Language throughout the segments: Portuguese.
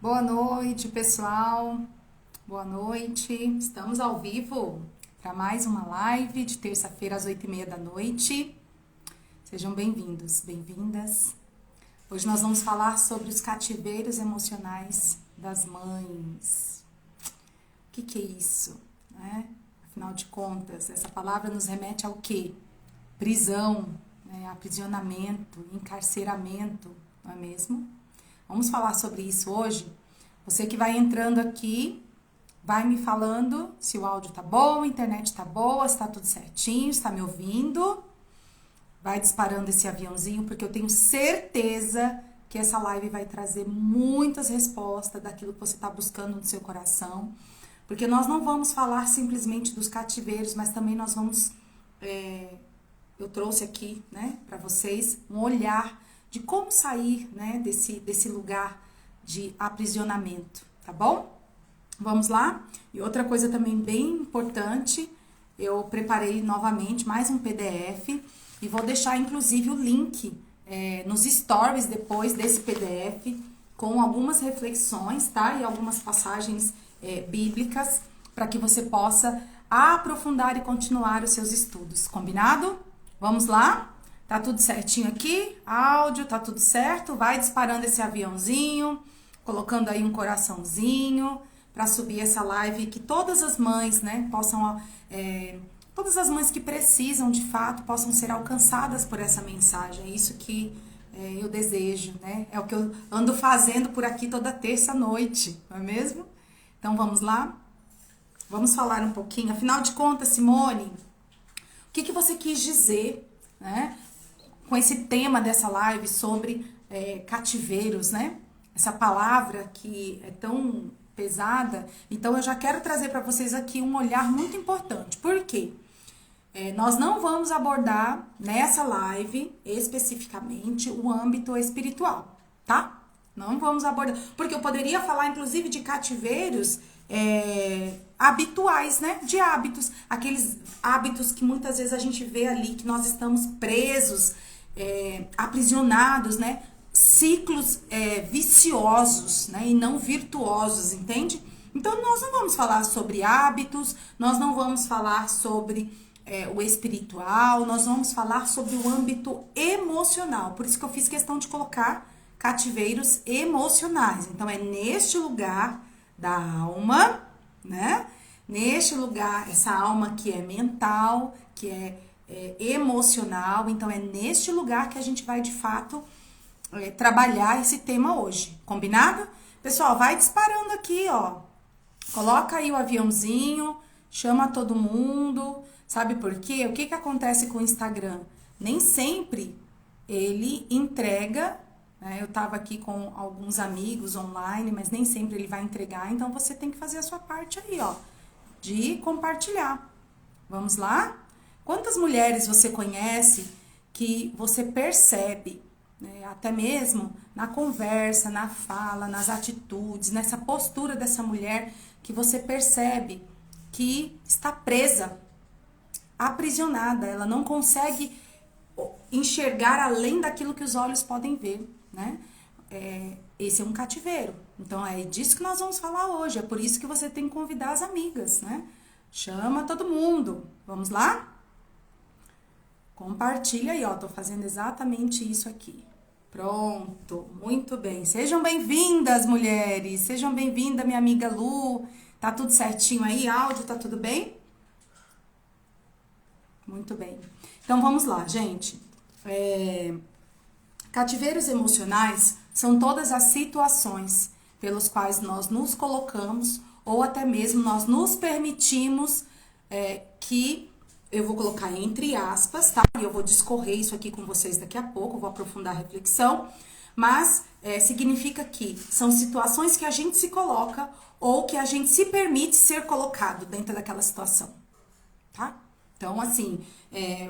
Boa noite, pessoal. Boa noite. Estamos ao vivo para mais uma live de terça-feira às 8h30 da noite. Sejam bem-vindos, bem-vindas. Hoje nós vamos falar sobre os cativeiros emocionais das mães. O que é isso, né? Afinal de contas, essa palavra nos remete ao quê? Prisão, né? Aprisionamento, encarceramento, não é mesmo? Vamos falar sobre isso hoje. Você que vai entrando aqui, vai me falando se o áudio tá bom, a internet tá boa, se tá tudo certinho, está me ouvindo. Vai disparando esse aviãozinho, porque eu tenho certeza que essa live vai trazer muitas respostas daquilo que você está buscando no seu coração. Porque nós não vamos falar simplesmente dos cativeiros, mas também nós vamos... eu trouxe aqui, né, para vocês um olhar de como sair, né, desse lugar de aprisionamento, tá bom? Vamos lá? E outra coisa também bem importante, eu preparei novamente mais um PDF e vou deixar inclusive o link nos stories depois desse PDF com algumas reflexões, tá? E algumas passagens bíblicas para que você possa aprofundar e continuar os seus estudos, combinado? Vamos lá? Tá tudo certinho aqui? Áudio, tá tudo certo? Vai disparando esse aviãozinho, colocando aí um coraçãozinho para subir essa live, que todas as mães, né, possam, todas as mães que precisam de fato, possam ser alcançadas por essa mensagem. É isso que eu desejo, né? É o que eu ando fazendo por aqui toda terça-noite, não é mesmo? Então vamos lá? Vamos falar um pouquinho. Afinal de contas, Simone, o que você quis dizer, né, com esse tema dessa live sobre cativeiros, né? Essa palavra que é tão pesada. Então, eu já quero trazer para vocês aqui um olhar muito importante. Por quê? Nós não vamos abordar nessa live, especificamente, o âmbito espiritual, tá? Não vamos abordar. Porque eu poderia falar, inclusive, de cativeiros habituais, né? De hábitos. Aqueles hábitos que muitas vezes a gente vê ali, que nós estamos presos, aprisionados, né? Ciclos viciosos, né? E não virtuosos, entende? Então, nós não vamos falar sobre hábitos, nós não vamos falar sobre o espiritual, nós vamos falar sobre o âmbito emocional. Por isso que eu fiz questão de colocar cativeiros emocionais. Então, é neste lugar da alma, né? Neste lugar, essa alma que é mental, que é emocional. Então, é neste lugar que a gente vai, de fato, trabalhar esse tema hoje. Combinado? Pessoal, vai disparando aqui, ó. Coloca aí o aviãozinho, chama todo mundo. Sabe por quê? O que acontece com o Instagram? Nem sempre ele entrega, né? Eu tava aqui com alguns amigos online, mas nem sempre ele vai entregar. Então, você tem que fazer a sua parte aí, ó, de compartilhar. Vamos lá? Quantas mulheres você conhece que você percebe, né, até mesmo na conversa, na fala, nas atitudes, nessa postura dessa mulher, que você percebe que está presa, aprisionada, ela não consegue enxergar além daquilo que os olhos podem ver, né? Esse é um cativeiro. Então, é disso que nós vamos falar hoje. É por isso que você tem que convidar as amigas, né? Chama todo mundo. Vamos lá? Compartilha aí, ó. Tô fazendo exatamente isso aqui. Pronto. Muito bem. Sejam bem-vindas, mulheres. Sejam bem-vindas, minha amiga Lu. Tá tudo certinho aí? Áudio, tá tudo bem? Muito bem. Então, vamos lá, gente. Cativeiros emocionais são todas as situações pelas quais nós nos colocamos ou até mesmo nós nos permitimos que, eu vou colocar entre aspas, tá? E eu vou discorrer isso aqui com vocês daqui a pouco, vou aprofundar a reflexão, mas significa que são situações que a gente se coloca ou que a gente se permite ser colocado dentro daquela situação, tá? Então, assim,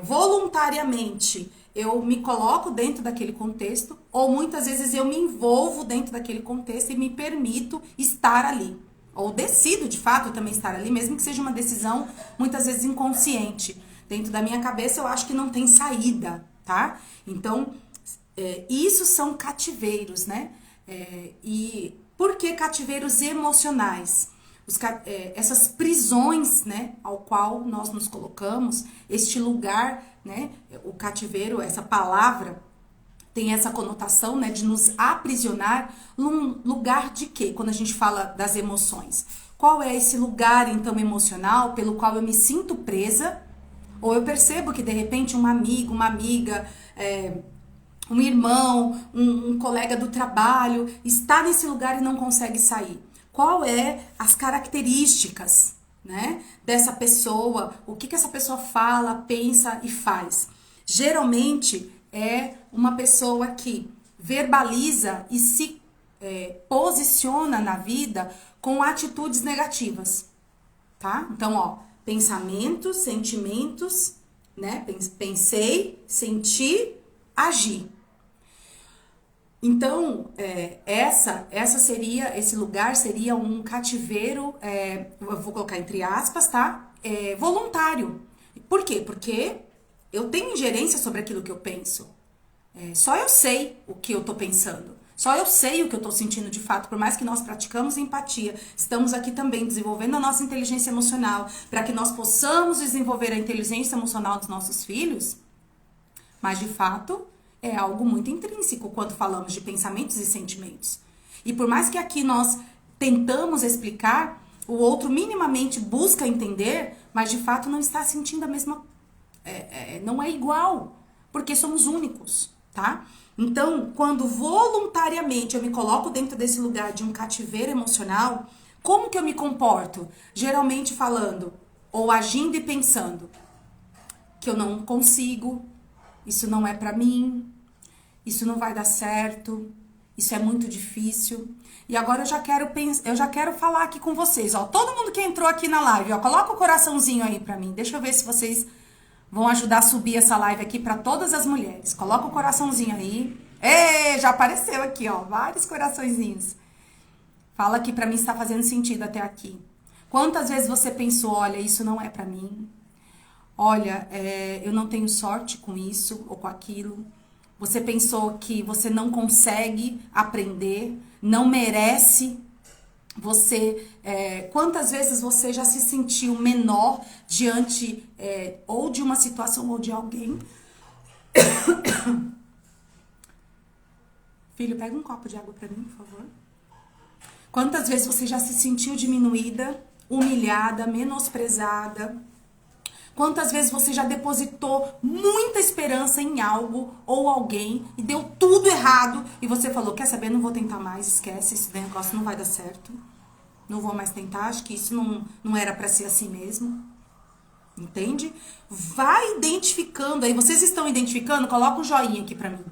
voluntariamente eu me coloco dentro daquele contexto, ou muitas vezes eu me envolvo dentro daquele contexto e me permito estar ali. Ou decido, de fato, também estar ali, mesmo que seja uma decisão, muitas vezes, inconsciente. Dentro da minha cabeça, eu acho que não tem saída, tá? Então, isso são cativeiros, né? E por que cativeiros emocionais? Essas prisões, né, ao qual nós nos colocamos, este lugar, né, o cativeiro, essa palavra tem essa conotação, né, de nos aprisionar num lugar de quê? Quando a gente fala das emoções. Qual é esse lugar, então, emocional pelo qual eu me sinto presa? Ou eu percebo que, de repente, um amigo, uma amiga, um irmão, um colega do trabalho está nesse lugar e não consegue sair. Qual é as características, né, dessa pessoa? O que essa pessoa fala, pensa e faz? Geralmente é uma pessoa que verbaliza e se posiciona na vida com atitudes negativas, tá? Então, ó, pensamentos, sentimentos, né? Pensei, senti, agi. Então, esse lugar seria um cativeiro, eu vou colocar entre aspas, tá? Voluntário. Por quê? Porque eu tenho ingerência sobre aquilo que eu penso. Só eu sei o que eu tô pensando. Só eu sei o que eu tô sentindo de fato. Por mais que nós praticamos empatia, estamos aqui também desenvolvendo a nossa inteligência emocional para que nós possamos desenvolver a inteligência emocional dos nossos filhos. Mas, de fato, é algo muito intrínseco quando falamos de pensamentos e sentimentos. E por mais que aqui nós tentamos explicar, o outro minimamente busca entender, mas de fato não está sentindo a mesma... não é igual, porque somos únicos, tá? Então, quando voluntariamente eu me coloco dentro desse lugar de um cativeiro emocional, como que eu me comporto? Geralmente falando, ou agindo e pensando, que eu não consigo, isso não é pra mim, isso não vai dar certo, isso é muito difícil. E agora eu já quero falar aqui com vocês, ó. Todo mundo que entrou aqui na live, ó, coloca o coraçãozinho aí pra mim. Deixa eu ver se vocês vão ajudar a subir essa live aqui pra todas as mulheres. Coloca o coraçãozinho aí. Já apareceu aqui, ó, vários coraçõezinhos. Fala aqui pra mim se tá fazendo sentido até aqui. Quantas vezes você pensou, olha, isso não é pra mim? Olha, eu não tenho sorte com isso ou com aquilo. Você pensou que você não consegue aprender, não merece. Quantas vezes você já se sentiu menor diante ou de uma situação ou de alguém? Filho, pega um copo de água pra mim, por favor. Quantas vezes você já se sentiu diminuída, humilhada, menosprezada? Quantas vezes você já depositou muita esperança em algo ou alguém e deu tudo errado e você falou, quer saber, não vou tentar mais, esquece, esse negócio não vai dar certo. Não vou mais tentar, acho que isso não era pra ser assim mesmo. Entende? Vai identificando, aí vocês estão identificando, coloca um joinha aqui pra mim.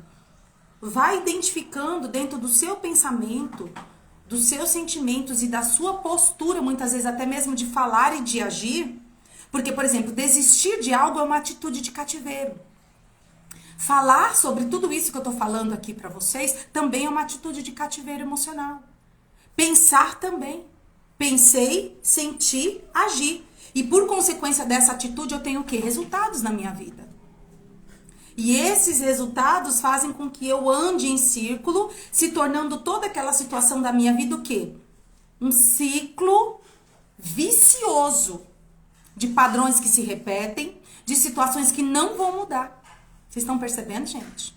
Vai identificando dentro do seu pensamento, dos seus sentimentos e da sua postura, muitas vezes até mesmo de falar e de agir. Porque, por exemplo, desistir de algo é uma atitude de cativeiro. Falar sobre tudo isso que eu tô falando aqui pra vocês também é uma atitude de cativeiro emocional. Pensar também. Pensei, senti, agi. E por consequência dessa atitude eu tenho o quê? Resultados na minha vida. E esses resultados fazem com que eu ande em círculo, se tornando toda aquela situação da minha vida o quê? Um ciclo vicioso de padrões que se repetem, de situações que não vão mudar. Vocês estão percebendo, gente?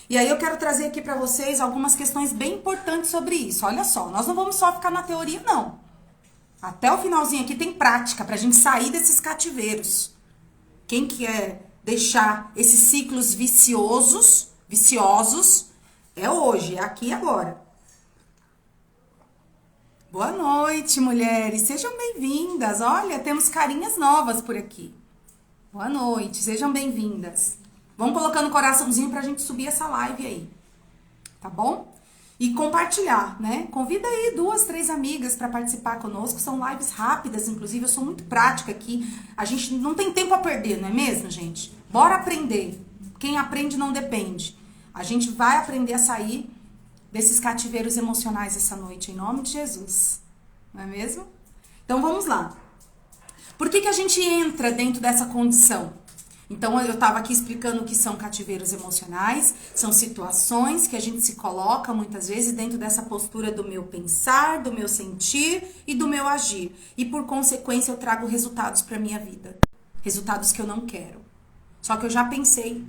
E aí eu quero trazer aqui pra vocês algumas questões bem importantes sobre isso. Olha só, nós não vamos só ficar na teoria, não. Até o finalzinho aqui tem prática pra gente sair desses cativeiros. Quem quer deixar esses ciclos viciosos, é hoje, é aqui e agora. Boa noite, mulheres. Sejam bem-vindas. Olha, temos carinhas novas por aqui. Boa noite, sejam bem-vindas. Vamos colocando o coraçãozinho pra gente subir essa live aí. Tá bom? E compartilhar, né? Convida aí 2, 3 amigas pra participar conosco. São lives rápidas, inclusive. Eu sou muito prática aqui. A gente não tem tempo a perder, não é mesmo, gente? Bora aprender. Quem aprende não depende. A gente vai aprender a sair desses cativeiros emocionais essa noite, em nome de Jesus. Não é mesmo? Então vamos lá. Por que a gente entra dentro dessa condição Então, eu estava aqui explicando o que são cativeiros emocionais, são situações que a gente se coloca muitas vezes dentro dessa postura do meu pensar, do meu sentir e do meu agir. E por consequência, eu trago resultados para minha vida. Resultados que eu não quero. Só que eu já pensei,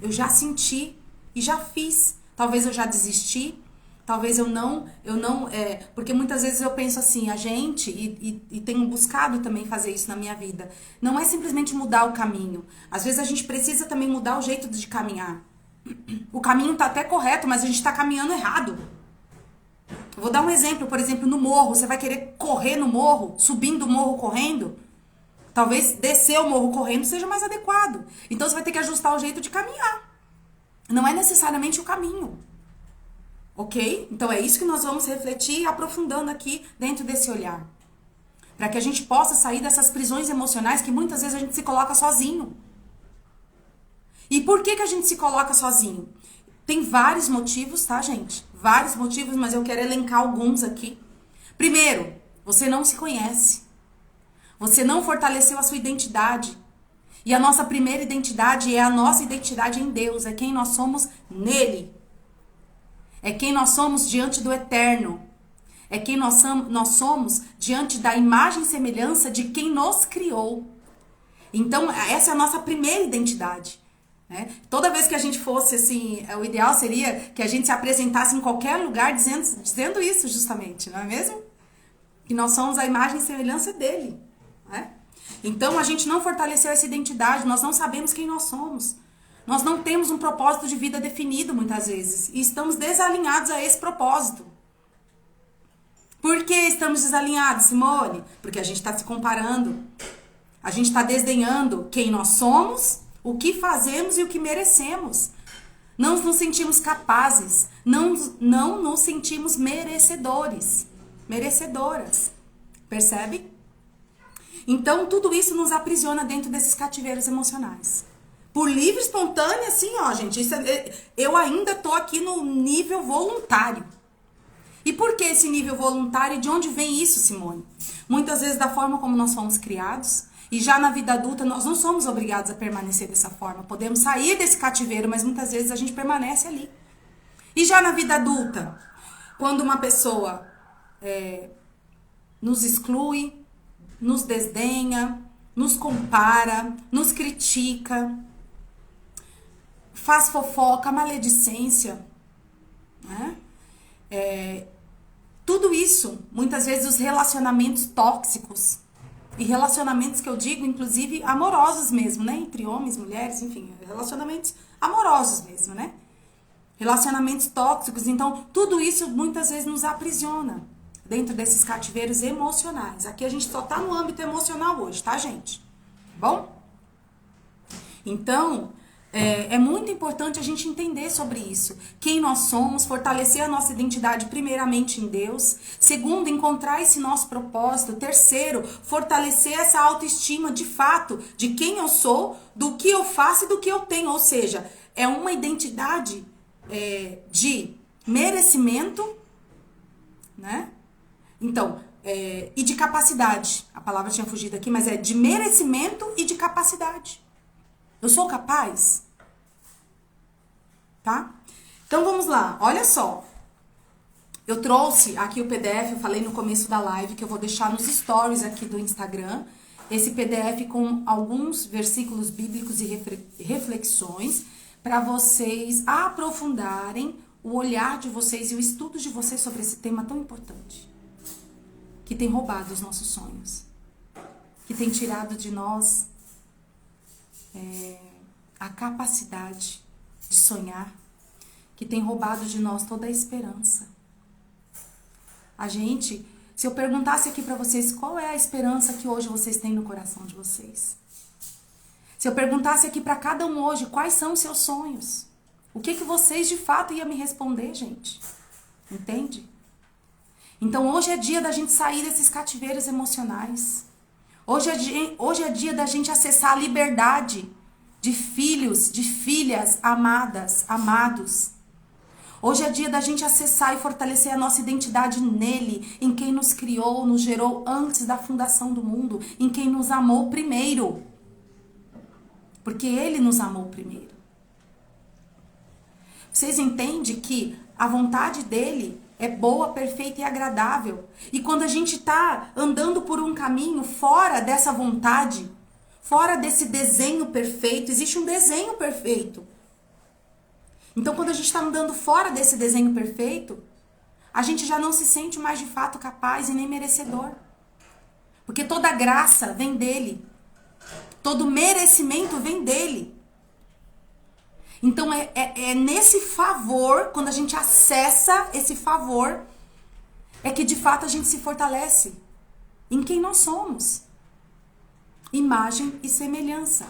eu já senti e já fiz. Talvez eu já desisti, talvez eu não, porque muitas vezes eu penso assim, a gente, e tenho buscado também fazer isso na minha vida, não é simplesmente mudar o caminho. Às vezes a gente precisa também mudar o jeito de caminhar. O caminho tá até correto, mas a gente tá caminhando errado. Eu vou dar um exemplo, por exemplo, no morro, você vai querer correr no morro, subindo o morro correndo? Talvez descer o morro correndo seja mais adequado. Então você vai ter que ajustar o jeito de caminhar. Não é necessariamente o caminho. Ok? Então é isso que nós vamos refletir aprofundando aqui dentro desse olhar. Para que a gente possa sair dessas prisões emocionais que muitas vezes a gente se coloca sozinho. E por que a gente se coloca sozinho? Tem vários motivos, tá, gente? Vários motivos, mas eu quero elencar alguns aqui. Primeiro, você não se conhece. Você não fortaleceu a sua identidade. E a nossa primeira identidade é a nossa identidade em Deus. É quem nós somos nele. É quem nós somos diante do eterno. É quem nós somos diante da imagem e semelhança de quem nos criou. Então, essa é a nossa primeira identidade. Né? Toda vez que a gente fosse assim, o ideal seria que a gente se apresentasse em qualquer lugar dizendo isso justamente, não é mesmo? Que nós somos a imagem e semelhança dele. Né? Então, a gente não fortaleceu essa identidade, nós não sabemos quem nós somos. Nós não temos um propósito de vida definido muitas vezes. E estamos desalinhados a esse propósito. Por que estamos desalinhados, Simone? Porque a gente está se comparando. A gente está desdenhando quem nós somos, o que fazemos e o que merecemos. Não nos sentimos capazes. Não nos sentimos merecedores. Merecedoras. Percebe? Então, tudo isso nos aprisiona dentro desses cativeiros emocionais. Por livre, espontânea, assim, ó, gente. Eu ainda tô aqui no nível voluntário. E por que esse nível voluntário? De onde vem isso, Simone? Muitas vezes da forma como nós fomos criados. E já na vida adulta, nós não somos obrigados a permanecer dessa forma. Podemos sair desse cativeiro, mas muitas vezes a gente permanece ali. E já na vida adulta, quando uma pessoa nos exclui, nos desdenha, nos compara, nos critica, faz fofoca, maledicência, né? Tudo isso, muitas vezes os relacionamentos tóxicos, e relacionamentos que eu digo, inclusive, amorosos mesmo, né? Entre homens, mulheres, enfim, relacionamentos amorosos mesmo, né? Relacionamentos tóxicos, então, tudo isso muitas vezes nos aprisiona dentro desses cativeiros emocionais. Aqui a gente só tá no âmbito emocional hoje, tá, gente? Bom? Então, é muito importante a gente entender sobre isso. Quem nós somos, fortalecer a nossa identidade primeiramente em Deus. Segundo, encontrar esse nosso propósito. Terceiro, fortalecer essa autoestima de fato, de quem eu sou, do que eu faço e do que eu tenho. Ou seja, é uma identidade de merecimento, né? Então, e de capacidade. A palavra tinha fugido aqui, mas é de merecimento e de capacidade. Eu sou capaz? Tá? Então vamos lá, olha só. Eu trouxe aqui o PDF, eu falei no começo da live que eu vou deixar nos stories aqui do Instagram. Esse PDF com alguns versículos bíblicos e reflexões para vocês aprofundarem o olhar de vocês e o estudo de vocês sobre esse tema tão importante. Que tem roubado os nossos sonhos. Que tem tirado de nós a capacidade de sonhar, que tem roubado de nós toda a esperança. A gente, se eu perguntasse aqui pra vocês qual é a esperança que hoje vocês têm no coração de vocês, se eu perguntasse aqui pra cada um hoje quais são os seus sonhos, o que vocês de fato iam me responder, gente? Entende? Então hoje é dia da gente sair desses cativeiros emocionais. Hoje é dia da gente acessar a liberdade de filhos, de filhas amadas, amados. Hoje é dia da gente acessar e fortalecer a nossa identidade nele, em quem nos criou, nos gerou antes da fundação do mundo, em quem nos amou primeiro. Porque Ele nos amou primeiro. Vocês entendem que a vontade dele é boa, perfeita e agradável. E quando a gente está andando por um caminho fora dessa vontade, fora desse desenho perfeito, existe um desenho perfeito. Então, quando a gente está andando fora desse desenho perfeito, a gente já não se sente mais de fato capaz e nem merecedor. Porque toda graça vem dele. Todo merecimento vem dele. Então, é nesse favor, quando a gente acessa esse favor, é que de fato a gente se fortalece em quem nós somos. Imagem e semelhança.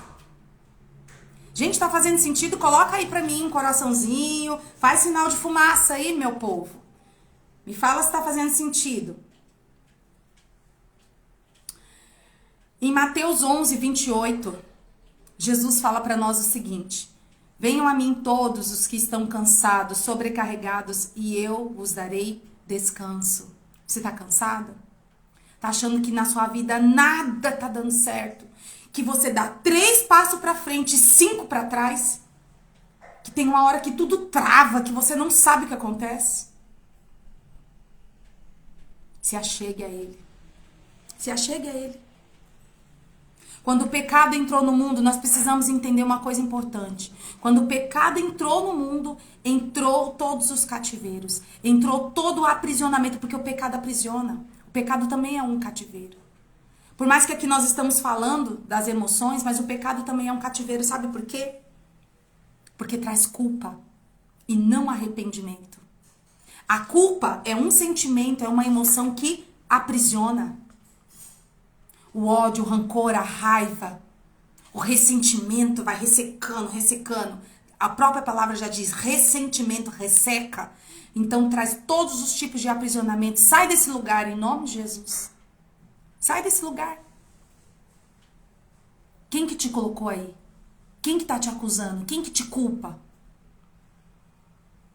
Gente, tá fazendo sentido? Coloca aí pra mim um coraçãozinho, faz sinal de fumaça aí, meu povo. Me fala se tá fazendo sentido. Em Mateus 11, 28, Jesus fala pra nós o seguinte: venham a mim todos os que estão cansados, sobrecarregados, e eu vos darei descanso. Você tá cansado? Tá achando que na sua vida nada tá dando certo? Que você dá 3 passos pra frente e 5 pra trás? Que tem uma hora que tudo trava, que você não sabe o que acontece? Se achegue a Ele. Se achegue a Ele. Quando o pecado entrou no mundo, nós precisamos entender uma coisa importante. Quando o pecado entrou no mundo, entrou todos os cativeiros. Entrou todo o aprisionamento, porque o pecado aprisiona. O pecado também é um cativeiro. Por mais que aqui nós estamos falando das emoções, mas o pecado também é um cativeiro. Sabe por quê? Porque traz culpa e não arrependimento. A culpa é um sentimento, é uma emoção que aprisiona. O ódio, o rancor, a raiva, o ressentimento vai ressecando, ressecando. A própria palavra já diz, ressentimento resseca. Então traz todos os tipos de aprisionamento. Sai desse lugar em nome de Jesus. Sai desse lugar. Quem que te colocou aí? Quem que tá te acusando? Quem que te culpa?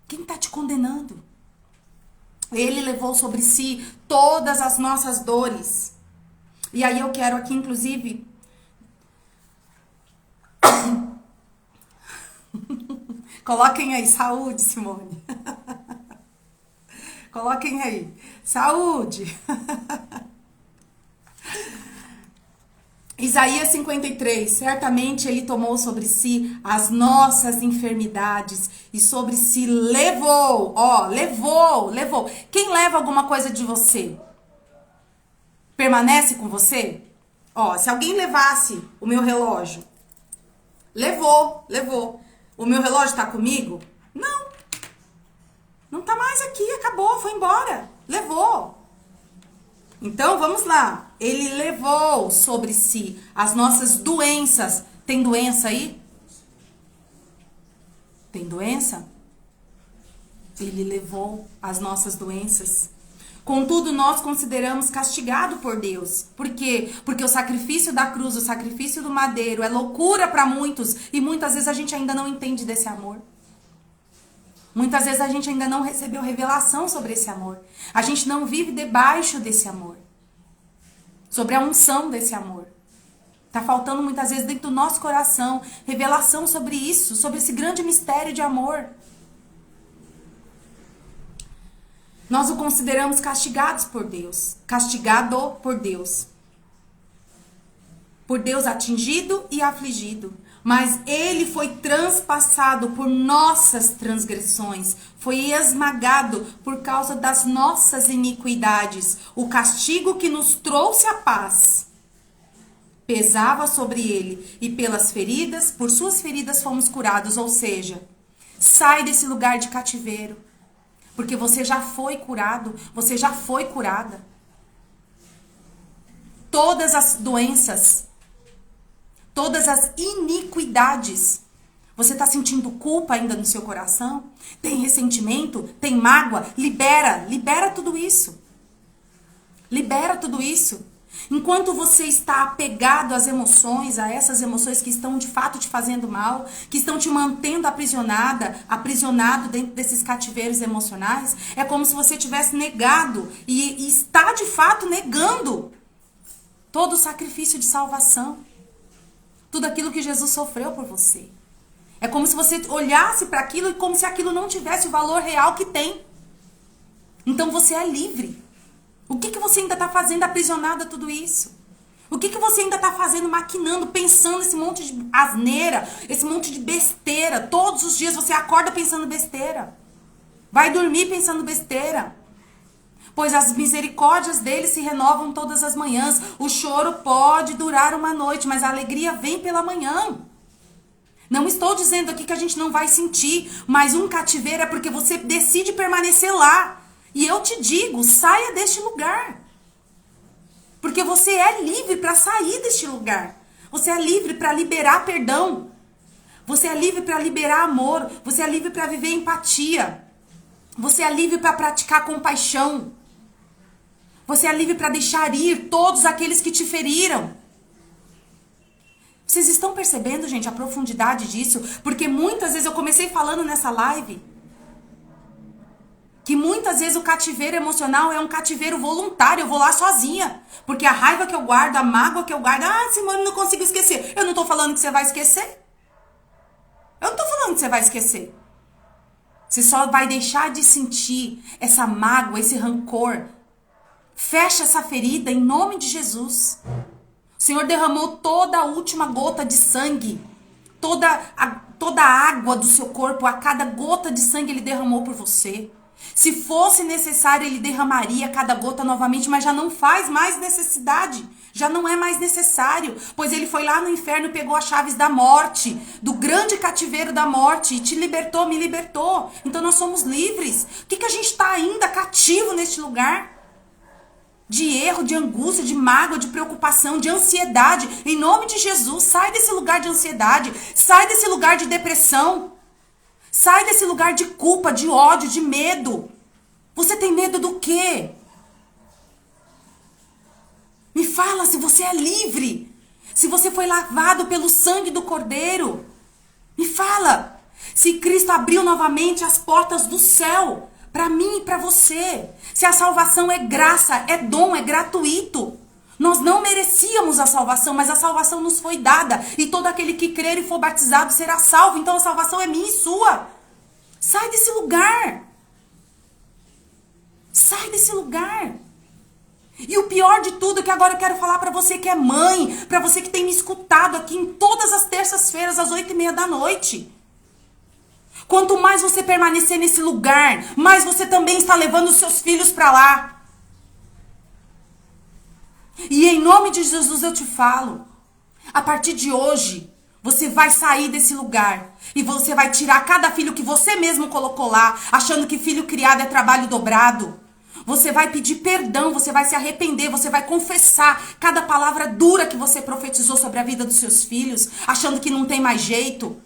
Quem tá te condenando? Ele levou sobre si todas as nossas dores. E aí eu quero aqui, inclusive... Coloquem aí, saúde, Simone. Coloquem aí, saúde. Isaías 53, certamente ele tomou sobre si as nossas enfermidades e sobre si levou, levou. Quem leva alguma coisa de você? Permanece com você? Se alguém levasse o meu relógio, levou. O meu relógio tá comigo? Não tá mais aqui, acabou, foi embora, levou. Então, vamos lá. Ele levou sobre si as nossas doenças. Tem doença aí? Tem doença? Ele levou as nossas doenças. Contudo, nós consideramos castigado por Deus. Por quê? Porque o sacrifício da cruz, o sacrifício do madeiro é loucura para muitos. E muitas vezes a gente ainda não entende desse amor. Muitas vezes a gente ainda não recebeu revelação sobre esse amor. A gente não vive debaixo desse amor. Sobre a unção desse amor. Tá faltando muitas vezes dentro do nosso coração revelação sobre isso, sobre esse grande mistério de amor. Nós o consideramos castigados por Deus. Castigado por Deus. Por Deus atingido e afligido. Mas ele foi transpassado por nossas transgressões, foi esmagado por causa das nossas iniquidades. O castigo que nos trouxe a paz pesava sobre ele, e pelas feridas, por suas feridas fomos curados. Ou seja, sai desse lugar de cativeiro, porque você já foi curado, você já foi curada. Todas as doenças, todas as iniquidades. Você está sentindo culpa ainda no seu coração? Tem ressentimento? Tem mágoa? Libera tudo isso. Libera tudo isso. Enquanto você está apegado às emoções, a essas emoções que estão de fato te fazendo mal, que estão te mantendo aprisionado dentro desses cativeiros emocionais, é como se você tivesse negado e está de fato negando todo o sacrifício de salvação. tudo aquilo que Jesus sofreu por você. É como se você olhasse para aquilo e como se aquilo não tivesse o valor real que tem. Então você é livre. O que você ainda está fazendo aprisionado a tudo isso? O que você ainda está fazendo, maquinando, pensando esse monte de asneira, esse monte de besteira? Todos os dias você acorda pensando besteira. Vai dormir pensando besteira. Pois as misericórdias dele se renovam todas as manhãs. O choro pode durar uma noite, mas a alegria vem pela manhã. Não estou dizendo aqui que a gente não vai sentir, mas um cativeiro é porque você decide permanecer lá. E eu te digo, saia deste lugar. Porque você é livre para sair deste lugar. Você é livre para liberar perdão. Você é livre para liberar amor. Você é livre para viver empatia. Você é livre para praticar compaixão. Você é livre para deixar ir todos aqueles que te feriram. Vocês estão percebendo, gente, a profundidade disso? Porque muitas vezes eu comecei falando nessa live que muitas vezes o cativeiro emocional é um cativeiro voluntário. Eu vou lá sozinha. Porque a raiva que eu guardo, a mágoa que eu guardo... Ah, Simone, não consigo esquecer. Eu não tô falando que você vai esquecer. Eu não tô falando que você vai esquecer. Você só vai deixar de sentir essa mágoa, esse rancor. Fecha essa ferida em nome de Jesus. O Senhor derramou toda a última gota de sangue. Toda a água do seu corpo, a cada gota de sangue Ele derramou por você. Se fosse necessário, Ele derramaria cada gota novamente, mas já não faz mais necessidade. Já não é mais necessário, pois Ele foi lá no inferno e pegou as chaves da morte, do grande cativeiro da morte, e te libertou, me libertou. Então nós somos livres. O que a gente está ainda cativo neste lugar? De erro, de angústia, de mágoa, de preocupação, de ansiedade. Em nome de Jesus, sai desse lugar de ansiedade, sai desse lugar de depressão. Sai desse lugar de culpa, de ódio, de medo. Você tem medo do quê? Me fala se você é livre. Se você foi lavado pelo sangue do Cordeiro. Me fala. Se Cristo abriu novamente as portas do céu para mim e para você. Se a salvação é graça, é dom, é gratuito. Nós não merecíamos a salvação, mas a salvação nos foi dada. E todo aquele que crer e for batizado será salvo. Então a salvação é minha e sua. Sai desse lugar. Sai desse lugar. E o pior de tudo é que agora eu quero falar para você que é mãe, para você que tem me escutado aqui em todas as terças-feiras às 8h30 da noite. Quanto mais você permanecer nesse lugar, mais você também está levando os seus filhos para lá. E em nome de Jesus eu te falo, a partir de hoje, você vai sair desse lugar e você vai tirar cada filho que você mesmo colocou lá, achando que filho criado é trabalho dobrado. Você vai pedir perdão, você vai se arrepender, você vai confessar cada palavra dura que você profetizou sobre a vida dos seus filhos, achando que não tem mais jeito.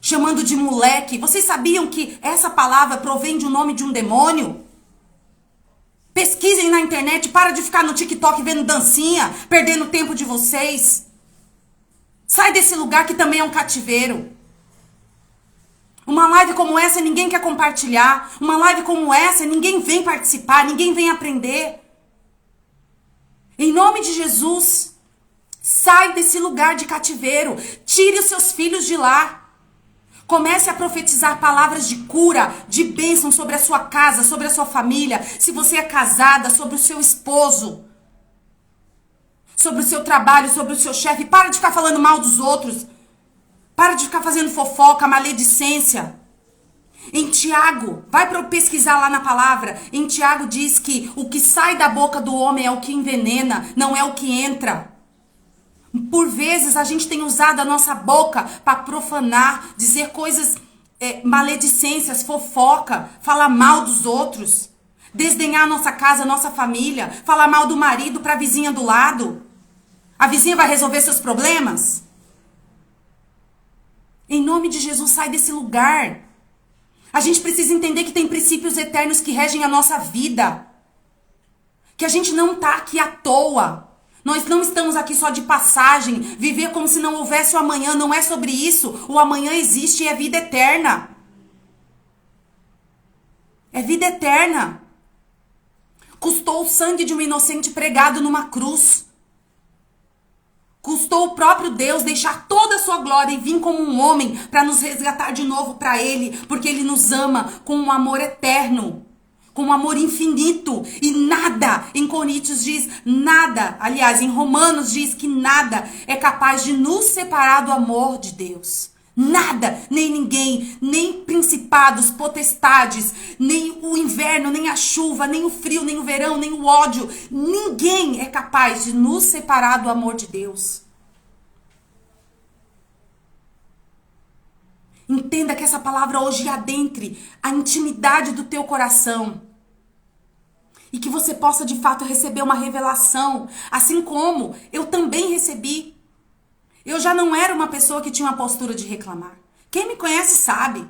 Chamando de moleque. Vocês sabiam que essa palavra provém de um nome de um demônio? Pesquisem na internet, para de ficar no TikTok vendo dancinha, perdendo o tempo de vocês. Sai desse lugar que também é um cativeiro. Uma live como essa ninguém quer compartilhar. Uma live como essa ninguém vem participar, ninguém vem aprender. Em nome de Jesus, sai desse lugar de cativeiro. Tire os seus filhos de lá. Comece a profetizar palavras de cura, de bênção sobre a sua casa, sobre a sua família. Se você é casada, sobre o seu esposo. Sobre o seu trabalho, sobre o seu chefe. Para de ficar falando mal dos outros. Para de ficar fazendo fofoca, maledicência. Em Tiago, vai pesquisar lá na palavra. Em Tiago diz que o que sai da boca do homem é o que envenena, não é o que entra. Por vezes a gente tem usado a nossa boca para profanar, dizer coisas, maledicências, fofoca, falar mal dos outros. Desdenhar a nossa casa, a nossa família. Falar mal do marido para a vizinha do lado. A vizinha vai resolver seus problemas? Em nome de Jesus, sai desse lugar. A gente precisa entender que tem princípios eternos que regem a nossa vida. Que a gente não está aqui à toa. Nós não estamos aqui só de passagem. Viver como se não houvesse o amanhã. Não é sobre isso. O amanhã existe e é vida eterna. É vida eterna. Custou o sangue de um inocente pregado numa cruz. Custou o próprio Deus deixar toda a sua glória e vir como um homem para nos resgatar de novo para Ele, porque Ele nos ama com um amor eterno, com um amor infinito. E nada, em Coríntios diz, nada, aliás, em Romanos diz que nada é capaz de nos separar do amor de Deus. Nada, nem ninguém, nem principados, potestades, nem o inverno, nem a chuva, nem o frio, nem o verão, nem o ódio. Ninguém é capaz de nos separar do amor de Deus. Entenda que essa palavra hoje adentre a intimidade do teu coração. E que você possa de fato receber uma revelação, assim como eu também recebi. Eu já não era uma pessoa que tinha uma postura de reclamar. Quem me conhece sabe.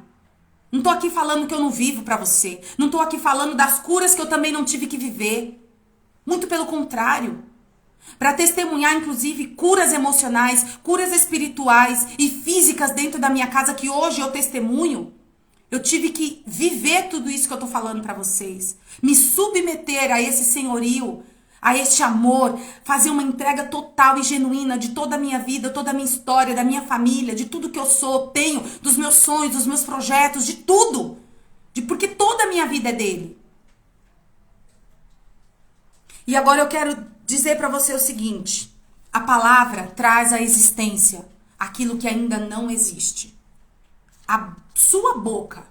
Não tô aqui falando que eu não vivo pra você. Não tô aqui falando das curas que eu também não tive que viver. Muito pelo contrário. Para testemunhar, inclusive, curas emocionais, curas espirituais e físicas dentro da minha casa que hoje eu testemunho. Eu tive que viver tudo isso que eu tô falando pra vocês. Me submeter a esse senhorio, a este amor, fazer uma entrega total e genuína de toda a minha vida, toda a minha história, da minha família, de tudo que eu sou, tenho, dos meus sonhos, dos meus projetos, de tudo. Porque toda a minha vida é dele. E agora eu quero dizer para você o seguinte: a palavra traz à existência aquilo que ainda não existe. A sua boca,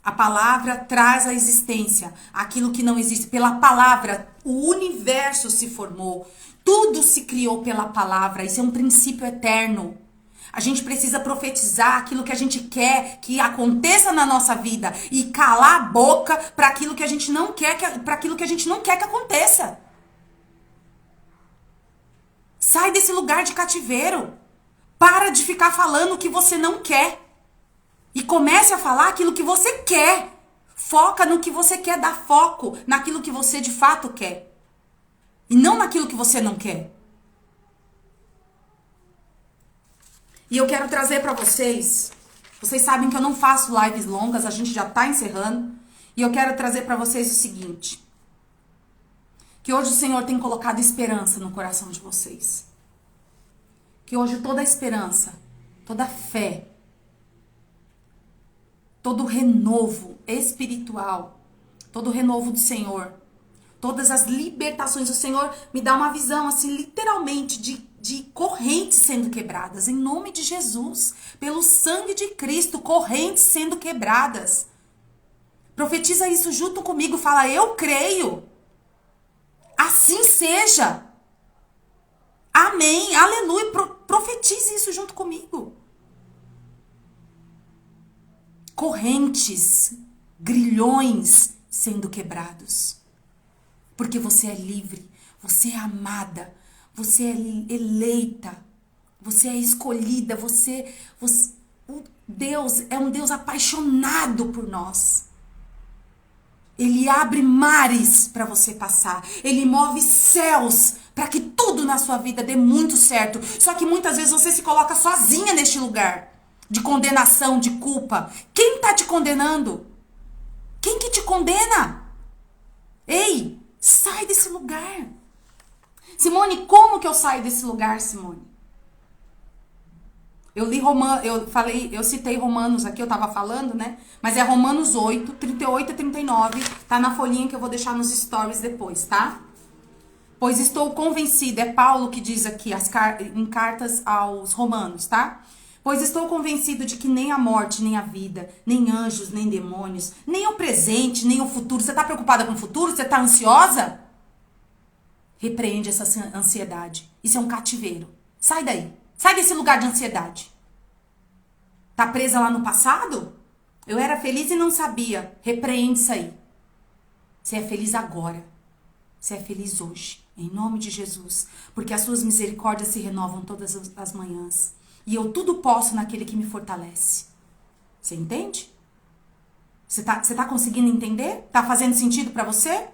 a palavra traz à existência aquilo que não existe. Pela palavra, o universo se formou. Tudo se criou pela palavra. Isso é um princípio eterno. A gente precisa profetizar aquilo que a gente quer que aconteça na nossa vida e calar a boca para aquilo que a gente não quer, para aquilo que a gente não quer que aconteça. Sai desse lugar de cativeiro. Para de ficar falando o que você não quer. E comece a falar aquilo que você quer. Foca no que você quer, dá foco naquilo que você de fato quer. E não naquilo que você não quer. E eu quero trazer para vocês. Vocês sabem que eu não faço lives longas, a gente já tá encerrando. E eu quero trazer para vocês o seguinte. Que hoje o Senhor tem colocado esperança no coração de vocês. Que hoje toda a esperança, toda a fé, todo o renovo espiritual, todo o renovo do Senhor, todas as libertações, o Senhor me dá uma visão assim, literalmente, de correntes sendo quebradas, em nome de Jesus, pelo sangue de Cristo, correntes sendo quebradas. Profetiza isso junto comigo, fala, eu creio, assim seja. Amém, aleluia, profetize isso junto comigo. Correntes, grilhões sendo quebrados. Porque você é livre, você é amada, você é eleita, você é escolhida, Deus é um Deus apaixonado por nós. Ele abre mares para você passar. Ele move céus para que tudo na sua vida dê muito certo. Só que muitas vezes você se coloca sozinha neste lugar de condenação, de culpa. Quem tá te condenando? Quem que te condena? Ei, sai desse lugar. Simone, como que eu saio desse lugar, Simone? Eu citei Romanos aqui, eu tava falando, né? Mas é Romanos 8, 38 e 39, tá na folhinha que eu vou deixar nos stories depois, tá? Pois estou convencida, é Paulo que diz aqui em cartas aos Romanos, tá? Pois estou convencido de que nem a morte, nem a vida, nem anjos, nem demônios, nem o presente, nem o futuro. Você tá preocupada com o futuro? Você tá ansiosa? Repreende essa ansiedade. Isso é um cativeiro. Sai daí. Sai desse lugar de ansiedade. Tá presa lá no passado? Eu era feliz e não sabia. Repreende isso aí. Você é feliz agora. Você é feliz hoje. Em nome de Jesus. Porque as suas misericórdias se renovam todas as manhãs. E eu tudo posso naquele que me fortalece. Você entende? Você tá conseguindo entender? Tá fazendo sentido pra você?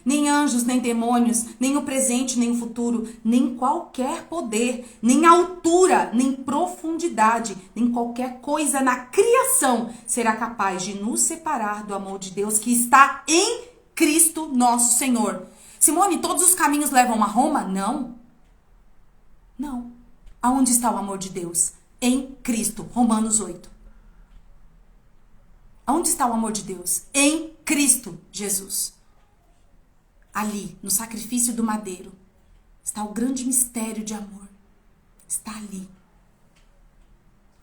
Nem anjos, nem demônios, nem o presente, nem o futuro, nem qualquer poder, nem altura, nem profundidade, nem qualquer coisa na criação será capaz de nos separar do amor de Deus que está em Cristo nosso Senhor. Simone, todos os caminhos levam a Roma? Não. Não. Aonde está o amor de Deus? Em Cristo. Romanos 8. Aonde está o amor de Deus? Em Cristo Jesus. Ali, no sacrifício do madeiro, está o grande mistério de amor. Está ali.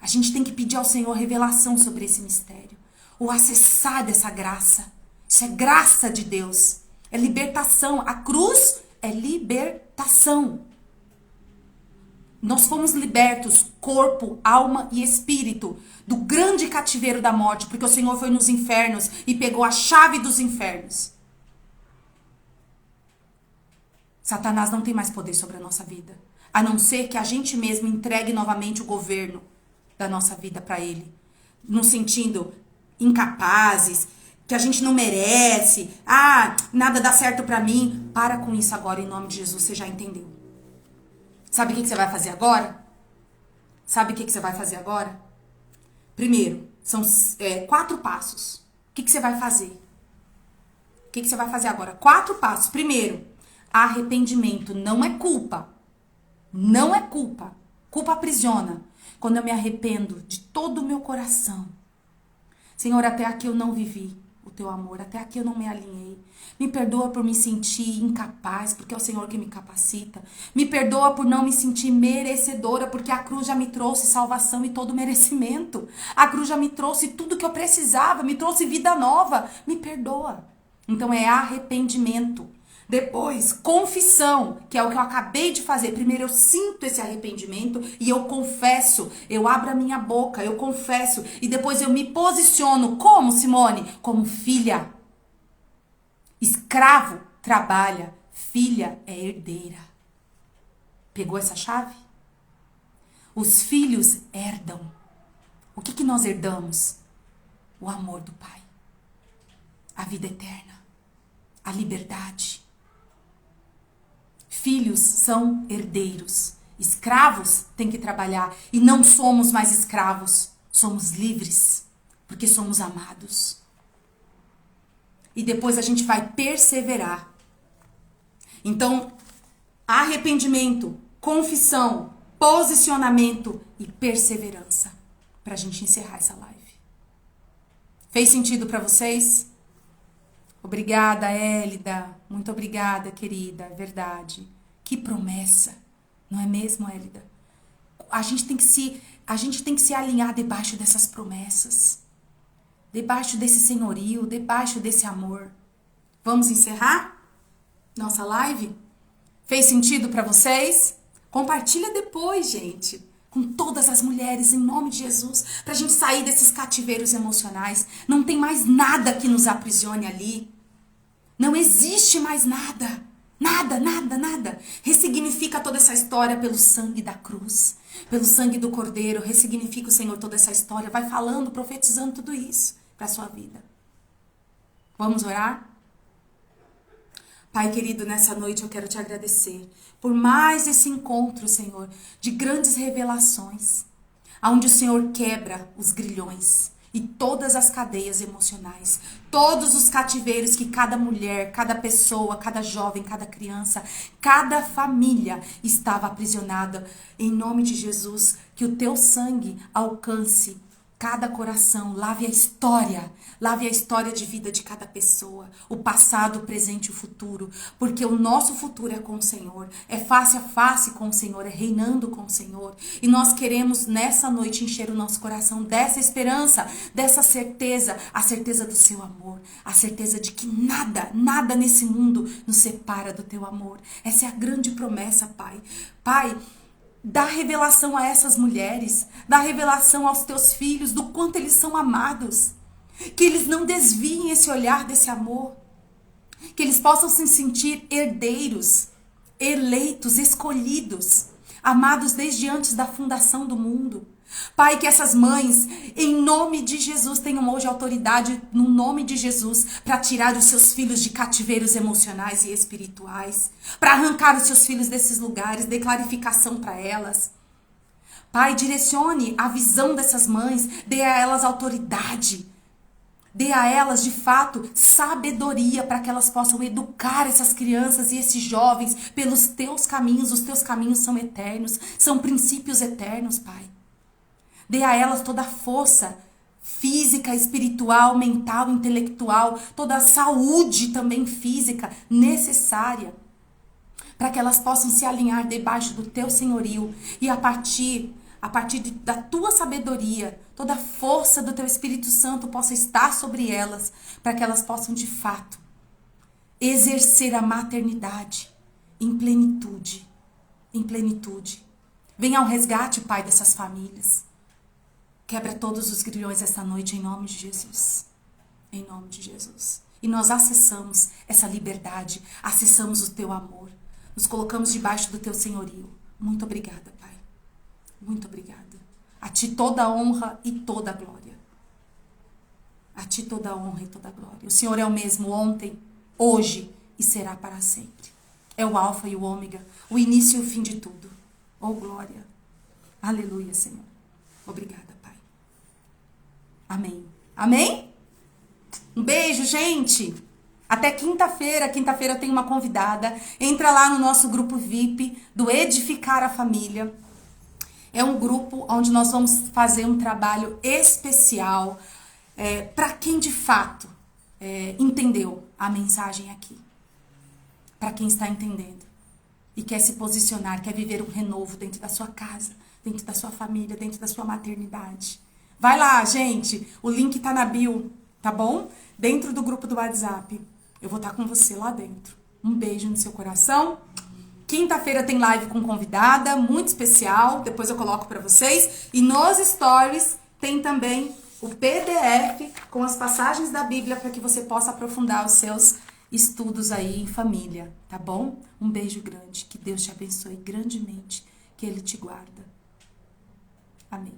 A gente tem que pedir ao Senhor revelação sobre esse mistério. Ou acessar dessa graça. Isso é graça de Deus. É libertação. A cruz é libertação. Nós fomos libertos, corpo, alma e espírito, do grande cativeiro da morte, porque o Senhor foi nos infernos e pegou a chave dos infernos. Satanás não tem mais poder sobre a nossa vida, a não ser que a gente mesmo entregue novamente o governo da nossa vida para ele, no sentido incapazes, que a gente não merece, nada dá certo para mim. Para com isso agora, em nome de Jesus, você já entendeu. Sabe o que você vai fazer agora? Sabe o que você vai fazer agora? Primeiro, são 4 passos. O que você vai fazer? O que você vai fazer agora? 4 passos. Primeiro, arrependimento. Não é culpa. Não é culpa. Culpa aprisiona. Quando eu me arrependo de todo o meu coração. Senhor, até aqui eu não vivi o teu amor. Até aqui eu não me alinhei. Me perdoa por me sentir incapaz, porque é o Senhor que me capacita. Me perdoa por não me sentir merecedora, porque a cruz já me trouxe salvação e todo merecimento. A cruz já me trouxe tudo que eu precisava, me trouxe vida nova. Me perdoa. Então é arrependimento. Depois, confissão, que é o que eu acabei de fazer. Primeiro eu sinto esse arrependimento e eu confesso. Eu abro a minha boca, eu confesso. E depois eu me posiciono como, Simone? Como filha. Escravo trabalha, filha é herdeira. Pegou essa chave? Os filhos herdam. O que nós herdamos? O amor do Pai. A vida eterna. A liberdade. Filhos são herdeiros. Escravos têm que trabalhar. E não somos mais escravos. Somos livres. Porque somos amados. E depois a gente vai perseverar. Então, arrependimento, confissão, posicionamento e perseverança. Pra gente encerrar essa live. Fez sentido pra vocês? Obrigada, Hélida. Muito obrigada, querida. É verdade. Que promessa. Não é mesmo, Hélida? A gente tem que se alinhar debaixo dessas promessas. Debaixo desse senhorio, debaixo desse amor. Vamos encerrar nossa live? Fez sentido pra vocês? Compartilha depois, gente. Com todas as mulheres, em nome de Jesus. Pra gente sair desses cativeiros emocionais. Não tem mais nada que nos aprisione ali. Não existe mais nada. Nada, nada, nada. Ressignifica toda essa história pelo sangue da cruz. Pelo sangue do Cordeiro. Ressignifica, o Senhor, toda essa história. Vai falando, profetizando tudo isso para a sua vida. Vamos orar? Pai querido, nessa noite eu quero te agradecer por mais esse encontro, Senhor, de grandes revelações, onde o Senhor quebra os grilhões e todas as cadeias emocionais, todos os cativeiros que cada mulher, cada pessoa, cada jovem, cada criança, cada família estava aprisionada. Em nome de Jesus, que o teu sangue alcance cada coração, lave a história de vida de cada pessoa, o passado, o presente e o futuro, porque o nosso futuro é com o Senhor, é face a face com o Senhor, é reinando com o Senhor, e nós queremos nessa noite encher o nosso coração dessa esperança, dessa certeza, a certeza do seu amor, a certeza de que nada, nada nesse mundo nos separa do teu amor. Essa é a grande promessa, Pai. Pai, dá revelação a essas mulheres, dá revelação aos teus filhos do quanto eles são amados, que eles não desviem esse olhar desse amor, que eles possam se sentir herdeiros, eleitos, escolhidos, amados desde antes da fundação do mundo. Pai, que essas mães, em nome de Jesus, tenham hoje autoridade, no nome de Jesus, para tirar os seus filhos de cativeiros emocionais e espirituais, para arrancar os seus filhos desses lugares, dê clarificação para elas. Pai, direcione a visão dessas mães, dê a elas autoridade Dê a elas, de fato, sabedoria para que elas possam educar essas crianças e esses jovens pelos teus caminhos. Os teus caminhos são eternos, são princípios eternos, Pai. Dê a elas toda a força física, espiritual, mental, intelectual, toda a saúde também física necessária para que elas possam se alinhar debaixo do teu senhorio e a partir da tua sabedoria, toda a força do teu Espírito Santo possa estar sobre elas, para que elas possam de fato exercer a maternidade em plenitude, em plenitude. Venha ao resgate, Pai, dessas famílias. Quebra todos os grilhões essa noite em nome de Jesus. Em nome de Jesus. E nós acessamos essa liberdade, acessamos o teu amor. Nos colocamos debaixo do teu senhorio. Muito obrigada, Pai. Muito obrigada. A ti toda a honra e toda a glória. A ti toda a honra e toda a glória. O Senhor é o mesmo ontem, hoje e será para sempre. É o alfa e o ômega, o início e o fim de tudo. Oh, glória. Aleluia, Senhor. Obrigada, Pai. Amém. Amém? Um beijo, gente. Até quinta-feira. Quinta-feira eu tenho uma convidada. Entra lá no nosso grupo VIP do Edificar a Família. É um grupo onde nós vamos fazer um trabalho especial para quem de fato entendeu a mensagem aqui. Para quem está entendendo e quer se posicionar, quer viver um renovo dentro da sua casa, dentro da sua família, dentro da sua maternidade. Vai lá, gente. O link tá na bio, tá bom? Dentro do grupo do WhatsApp. Eu vou estar com você lá dentro. Um beijo no seu coração. Quinta-feira tem live com convidada, muito especial. Depois eu coloco pra vocês. E nos stories tem também o PDF com as passagens da Bíblia para que você possa aprofundar os seus estudos aí em família, tá bom? Um beijo grande. Que Deus te abençoe grandemente. Que Ele te guarda. Amém.